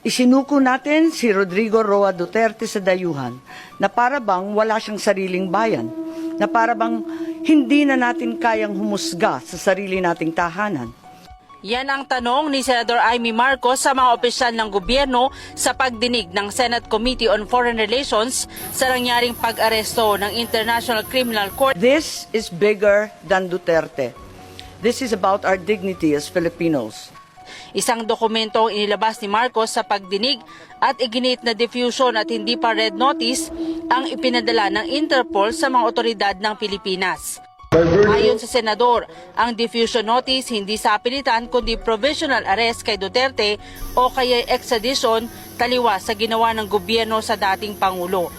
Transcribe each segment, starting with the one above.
Isinuko natin si Rodrigo Roa Duterte sa dayuhan na para bang wala siyang sariling bayan, na para bang hindi na natin kayang humusga sa sarili nating tahanan. Yan ang tanong ni Senador Amy Marcos sa mga opisyal ng gobyerno sa pagdinig ng Senate Committee on Foreign Relations sa nangyaring pag-aresto ng International Criminal Court. This is bigger than Duterte. This is about our dignity as Filipinos. Isang dokumento ang inilabas ni Marcos sa pagdinig at iginit na diffusion at hindi pa red notice ang ipinadala ng Interpol sa mga otoridad ng Pilipinas. Ayon sa senador, ang diffusion notice hindi sa pilitan kundi provisional arrest kay Duterte o kaya extradition taliwas sa ginawa ng gobyerno sa dating Pangulo.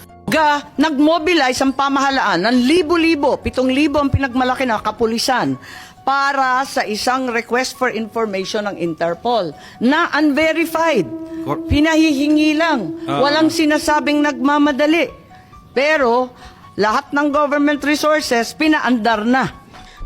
Nag-mobilize ang pamahalaan ng libo-libo, 7,000 ang pinagmalaki na kapulisan para sa isang request for information ng Interpol na unverified. Pinahihingi lang. Walang sinasabing nagmamadali. Pero lahat ng government resources pinaandar na.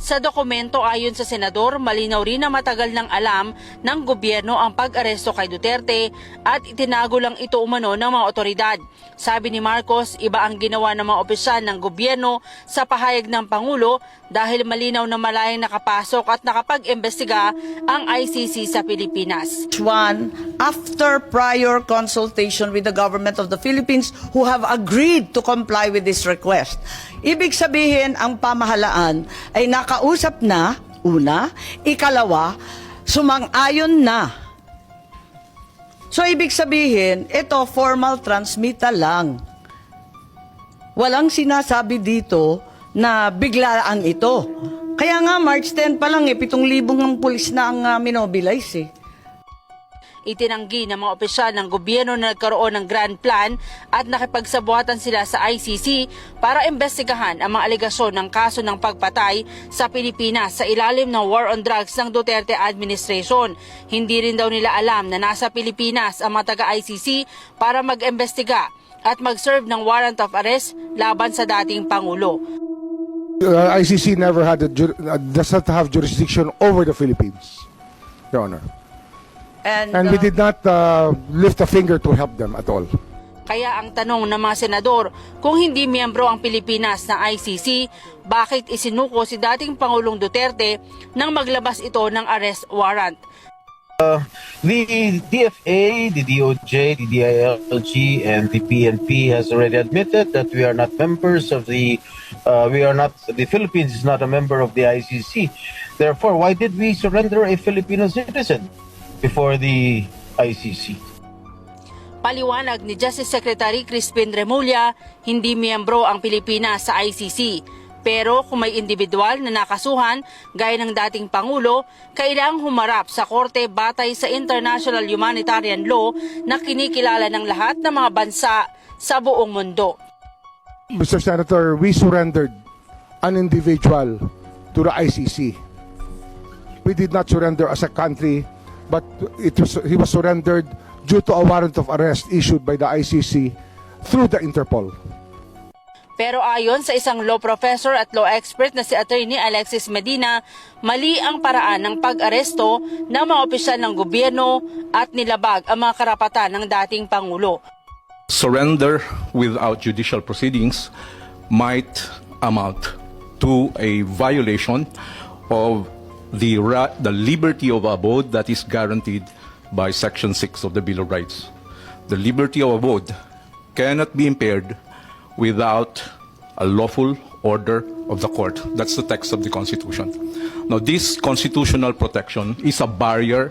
Sa dokumento ayon sa senador, malinaw rin na matagal nang alam ng gobyerno ang pag-aresto kay Duterte at itinago lang ito umano ng mga otoridad. Sabi ni Marcos, iba ang ginawa ng mga opisyal ng gobyerno sa pahayag ng Pangulo dahil malinaw na malayang nakapasok at nakapag-imbestiga ang ICC sa Pilipinas. One, after prior consultation with the government of the Philippines who have agreed to comply with this request. Ibig sabihin, ang pamahalaan ay nakausap na, una, ikalawa, sumang-ayon na. So, ibig sabihin, ito formal transmittal lang. Walang sinasabi dito na biglaan ito. Kaya nga, March 10 pa lang, 7,000 ng pulis na ang minobilize. Itinanggi ng mga opisyal ng gobyerno na nagkaroon ng grand plan at nakipagsabuatan sila sa ICC para imbestigahan ang mga alegasyon ng kaso ng pagpatay sa Pilipinas sa ilalim ng war on drugs ng Duterte administration. Hindi rin daw nila alam na nasa Pilipinas ang mga taga-ICC para mag-imbestiga at mag-serve ng warrant of arrest laban sa dating Pangulo. ICC never had does not have jurisdiction over the Philippines, Your Honor. And we did not lift a finger to help them at all. Kaya ang tanong ng mga senador, kung hindi miyembro ang Pilipinas ng ICC, bakit isinuko si dating Pangulong Duterte nang maglabas ito ng arrest warrant? The DFA, the DOJ, the DILG, and the PNP has already admitted that we are not members of the Philippines is not a member of the ICC. Therefore, why did we surrender a Filipino citizen before the ICC? Paliwanag ni Justice Secretary Crispin Remulla, hindi miyembro ang Pilipinas sa ICC. Pero kung may individual na nakasuhan, gaya ng dating Pangulo, kailangang humarap sa korte batay sa international humanitarian law na kinikilala ng lahat ng mga bansa sa buong mundo. Mr. Senator, we surrendered an individual to the ICC. We did not surrender as a country, but he was surrendered due to a warrant of arrest issued by the ICC through the Interpol. Pero ayon sa isang law professor at law expert na si Attorney Alexis Medina, mali ang paraan ng pag-aresto ng mga opisyal ng gobyerno at nilabag ang mga karapatan ng dating Pangulo. Surrender without judicial proceedings might amount to a violation of the liberty of abode that is guaranteed by Section 6 of the Bill of Rights. The liberty of abode cannot be impaired without a lawful order of the court. That's the text of the Constitution. Now, this constitutional protection is a barrier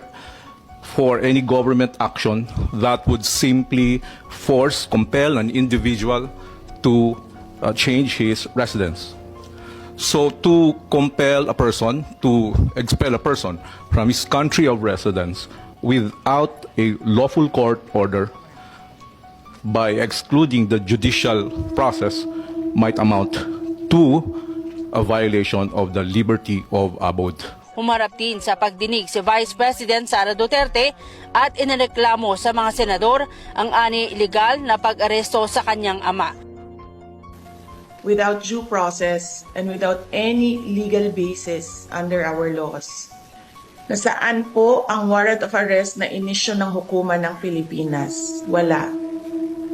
for any government action that would simply compel an individual to change his residence. So to compel a person, to expel a person from his country of residence without a lawful court order by excluding the judicial process might amount to a violation of the liberty of abode. Humarap din sa pagdinig si Vice President Sara Duterte at inireklamo sa mga senador ang illegal na pag-aresto sa kanyang ama. Without due process and without any legal basis under our laws. Nasaan po ang warrant of arrest na inisyo ng hukuman ng Pilipinas? Wala.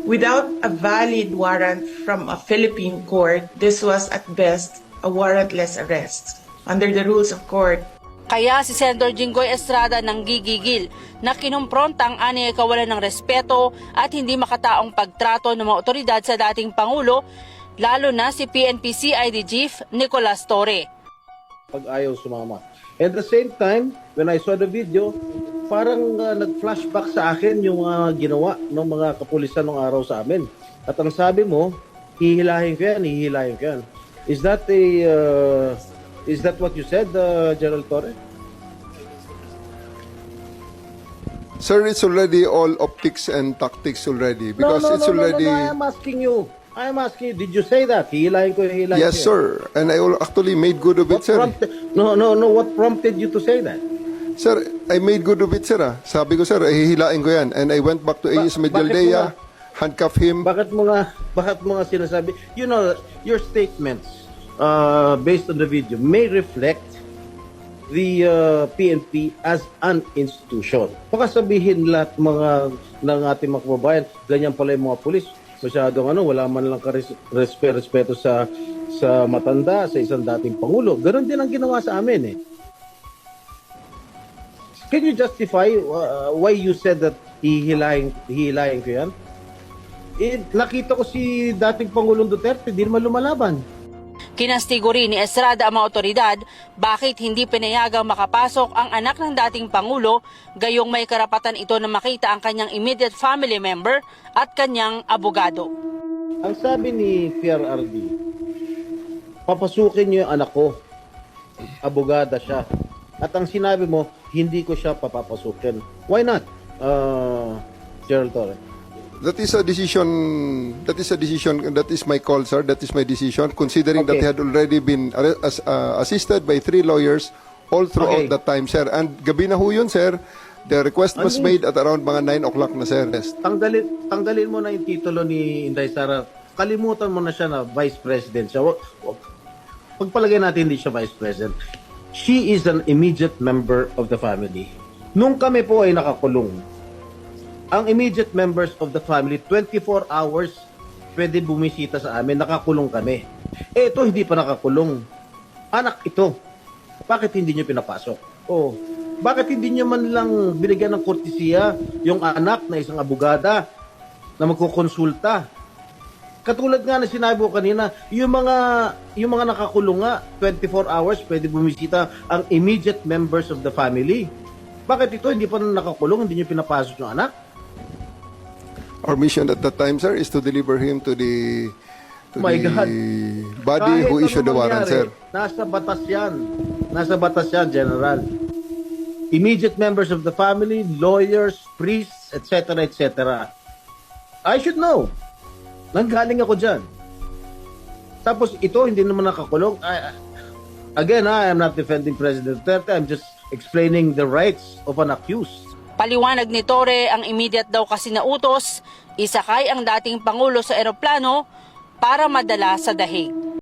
Without a valid warrant from a Philippine court, this was at best a warrantless arrest. Under the rules of court, Kaya si Senator Jinggoy Estrada nang gigigil na kinumpronta ang aniyay kawalan ng respeto at hindi makataong pagtrato ng mga otoridad sa dating Pangulo, lalo na si PNP CID Chief Nicolas Torre. Pag ayaw sumama. At the same time, when I saw the video, parang nag-flashback sa akin yung ginawa ng mga kapulisan ng araw sa amin. At ang sabi mo, hihilahin ko yan, hihilahin ko yan. Is that what you said, General Torre? Sir, it's already all optics and tactics already because it's already. No, I am asking you. Did you say that? Hihilahin ko, hihilahin Yes, ko yan. sir, and I actually made good of it, What sir. what prompted you to say that? Sir, I made good of it, sir. Sabi ko, sir, hihilain ko yan, and I went back to AS bakit Medialdea, handcuff him. Bakit mo nga sinasabi? You know, your statements based on the video may reflect the PNP as an institution. Baka sabihin lahat ng ating mga kababayan, ganyan pala yung mga pulis. Masyadong wala man lang respeto sa matanda, sa isang dating Pangulo. Ganon din ang ginawa sa amin eh. Can you justify why you said that hihilahin ko yan? Nakita ko si dating Pangulong Duterte, di naman lumalaban. Kinastigo rin ni Estrada ang mga otoridad bakit hindi pinayagang makapasok ang anak ng dating Pangulo, gayong may karapatan ito na makita ang kanyang immediate family member at kanyang abogado. Ang sabi ni PRRD, papasukin niyo yung anak ko. Abogada siya. At ang sinabi mo, hindi ko siya papapasukin. Why not, Gerald Torre? That is a decision. That is my call, sir. That is my decision. Considering that Okay. he had already been assisted by 3 lawyers all throughout Okay. that time, sir. And gabi na ho yun, sir. The request was made at around mga 9 o'clock na, sir. Yes. Tanggalin mo na yung titulo ni Inday Sara. Kalimutan mo na siya na Vice President siya. Pagpalagay natin hindi siya Vice President. She is an immediate member of the family. Nung kami po ay nakakulong, ang immediate members of the family, 24 hours pwede bumisita sa amin, nakakulong kami. Ito hindi pa nakakulong. Anak ito. Bakit hindi nyo pinapasok? Bakit hindi nyo man lang binigyan ng kortesiya yung anak na isang abogada na magkukonsulta? Katulad nga na sinabi ko kanina, yung mga nakakulong nga, 24 hours pwede bumisita ang immediate members of the family. Bakit ito hindi pa nakakulong, hindi nyo pinapasok yung anak? Our mission at that time, sir, is to deliver him to the My God. body Kahit who issued the anong warrant, mangyari, sir. Nasa batas yan. Nasa batas yan, General. Immediate members of the family, lawyers, priests, etc., etc. I should know. Nanggaling ako dyan. Tapos ito, hindi naman nakakulong. Again, I am not defending President Duterte. I'm just explaining the rights of an accused. Paliwanag ni Torre, ang immediate daw kasi na utos, isakay ang dating Pangulo sa eroplano para madala sa dahig.